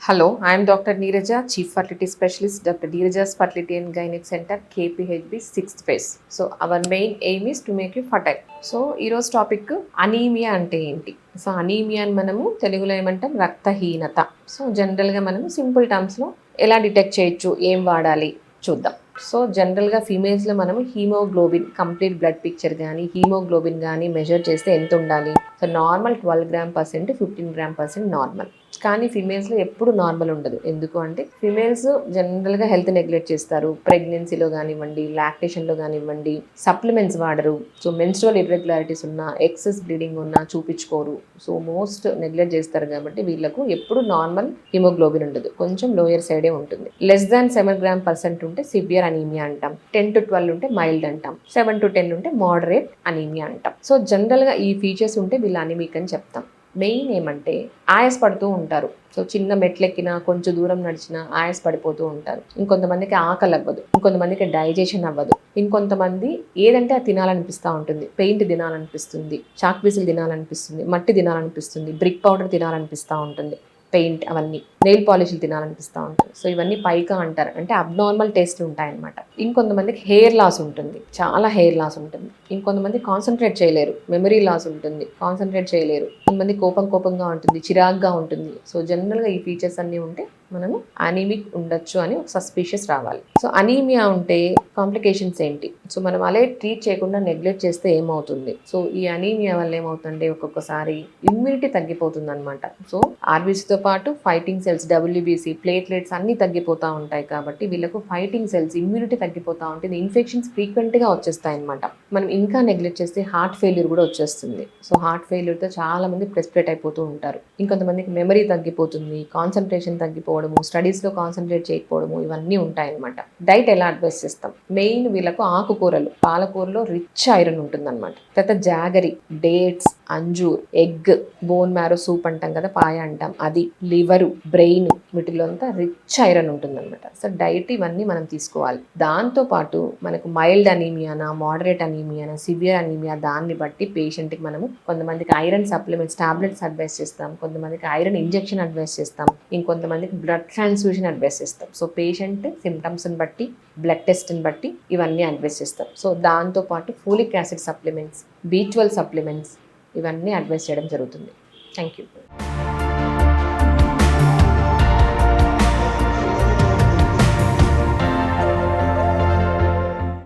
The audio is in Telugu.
Hello, I am Dr. Neeraja, Chief Fertility Specialist, Dr. Neeraja's Fertility and Gynec Center, KPHB 6th phase. So, our main aim is to make you fertile. So ఈరోజు టాపిక్ అనీమియా అంటే ఏంటి. సో అనీమియా అని మనము తెలుగులో ఏమంటాం, రక్తహీనత. సో జనరల్గా మనము సింపుల్ టర్మ్స్లో ఎలా డిటెక్ట్ చేయొచ్చు, ఏం వాడాలి చూద్దాం. సో జనరల్గా ఫీమేల్స్లో మనము హీమోగ్లోబిన్ కంప్లీట్ బ్లడ్ పిక్చర్ కానీ హీమోగ్లోబిన్ కానీ మెజర్ చేస్తే ఎంత ఉండాలి. So normal 12 gram percent 15 gram percent normal. కానీ ఫీమేల్స్లో ఎప్పుడు నార్మల్ ఉండదు. ఎందుకు అంటే ఫీమేల్స్ జనరల్గా హెల్త్ నెగ్లెక్ట్ చేస్తారు. ప్రెగ్నెన్సీలో కానివ్వండి, లాక్టేషన్లో కానివ్వండి, సప్లిమెంట్స్ వాడరు. సో మెన్స్ట్రువల్ ఇర్రెగ్యులారిటీస్ ఉన్నా, ఎక్సెస్ బ్లీడింగ్ ఉన్నా చూపించుకోరు. సో మోస్ట్ నెగ్లెక్ట్ చేస్తారు కాబట్టి వీళ్ళకు ఎప్పుడు నార్మల్ హిమోగ్లోబిన్ ఉండదు, కొంచెం లోయర్ సైడే ఉంటుంది. లెస్ దాన్ 7 గ్రామ్ పర్సెంట్ ఉంటే సివియర్ అనీమియా అంటాం. 10 to 12 ఉంటే మైల్డ్ అంటాం. 7 to 10 ఉంటే మోడరేట్ అనీమియా అంటాం. సో జనరల్గా ఈ ఫీచర్స్ ఉంటే వీళ్ళు అనీమిక్ అని చెప్తాం. మెయిన్ ఏమంటే ఆయాస్ పడుతూ ఉంటారు. సో చిన్న మెట్లెక్కినా, కొంచెం దూరం నడిచినా ఆయాస్ పడిపోతూ ఉంటారు. ఇంకొంతమందికి ఆకలి అవ్వదు, ఇంకొంతమందికి డైజెషన్ అవ్వదు, ఇంకొంతమంది ఏదంటే అది తినాలనిపిస్తూ ఉంటుంది. పెయింట్ తినాలనిపిస్తుంది, చాక్ పీసులు తినాలనిపిస్తుంది, మట్టి తినాలనిపిస్తుంది, బ్రిక్ పౌడర్ తినాలనిపిస్తూ ఉంటుంది, పెయింట్ అవన్నీ, నెయిల్ పాలిష్లు తినాలనిపిస్తూ ఉంటుంది. సో ఇవన్నీ పైకా అంటారు, అంటే అబ్నార్మల్ టేస్ట్లు ఉంటాయన్నమాట. ఇంకొంతమందికి హెయిర్ లాస్ ఉంటుంది, చాలా హెయిర్ లాస్ ఉంటుంది. ఇంకొంతమంది కాన్సన్ట్రేట్ చేయలేరు, మెమరీ లాస్ ఉంటుంది, కాన్సన్ట్రేట్ చేయలేరు. కొంతమంది కోపంగా ఉంటుంది, చిరాగ్గా ఉంటుంది. సో జనరల్గా ఈ ఫీచర్స్ అన్నీ ఉంటే మనము అనీమిక్ ఉండొచ్చు అని ఒక సస్పీషియస్ రావాలి. సో అనీమియా ఉంటే కాంప్లికేషన్స్ ఏంటి. సో మనం అలా ట్రీట్ చేయకుండా నెగ్లెక్ట్ చేస్తే ఏమవుతుంది. సో ఈ అనీమియా వల్ల ఏమవుతుందంటే ఒక్కొక్కసారి ఇమ్యూనిటీ తగ్గిపోతుంది అనమాట. సో ఆర్బీసీతో పాటు ఫైటింగ్ సెల్స్, డబ్ల్యూబీసీ, ప్లేట్లెట్స్ అన్నీ తగ్గిపోతూ ఉంటాయి. కాబట్టి వీళ్ళకు ఫైటింగ్ సెల్స్, ఇమ్యూనిటీ తగ్గిపోతూ ఉంటుంది. ఇన్ఫెక్షన్స్ ఫ్రీక్వెంట్గా వచ్చేస్తాయి అనమాట. మనం ఇంకా నెగ్లెక్ట్ చేస్తే హార్ట్ ఫెయిల్యూర్ కూడా వచ్చేస్తుంది. సో హార్ట్ ఫెయిల్యూర్తో చాలా మంది ప్రెస్పిరేట్ అయిపోతూ ఉంటారు. ఇంకొంతమందికి మెమరీ తగ్గిపోతుంది, కాన్సన్ట్రేషన్ తగ్గిపోవడము, స్టడీస్లో కాన్సన్ట్రేట్ చేయకపోవడము, ఇవన్నీ ఉంటాయన్నమాట. డైట్ ఎలా అడ్వైస్ చేస్తాం. మెయిన్ వీళ్ళకు ఆకుకూరలు, పాలకూరలో రిచ్ ఐరన్ ఉంటుంది అనమాట. తర్వాత jaggery, dates, anjeer, egg, bone marrow soup అంటాం కదా, పాయ అంటాం, అది, లివరు, బ్రెయిన్, వీటిలో అంతా రిచ్ ఐరన్ ఉంటుంది అనమాట. సో డైట్ ఇవన్నీ మనం తీసుకోవాలి. దాంతోపాటు మనకు మైల్డ్ అనీమియానా, మోడరేట్ అనీమియానా, సివియర్ అనీమియా, దాన్ని బట్టి పేషెంట్కి మనము కొంతమందికి ఐరన్ సప్లిమెంట్స్, టాబ్లెట్స్ అడ్వైస్ చేస్తాం, కొంతమందికి ఐరన్ ఇంజెక్షన్ అడ్వైస్ చేస్తాం, ఇంకొంతమందికి బ్లడ్ ట్రాన్స్ఫ్యూషన్ అడ్వైస్ చేస్తాం. సో పేషెంట్ సిమ్టమ్స్ని బట్టి, బ్లడ్ టెస్ట్ని బట్టి ఇవన్నీ అడ్వైస్ చేస్తాం. సో దాంతోపాటు folic acid supplements, B12 supplements, ఇవన్నీ అడ్వైస్ చేయడం జరుగుతుంది. Thank you.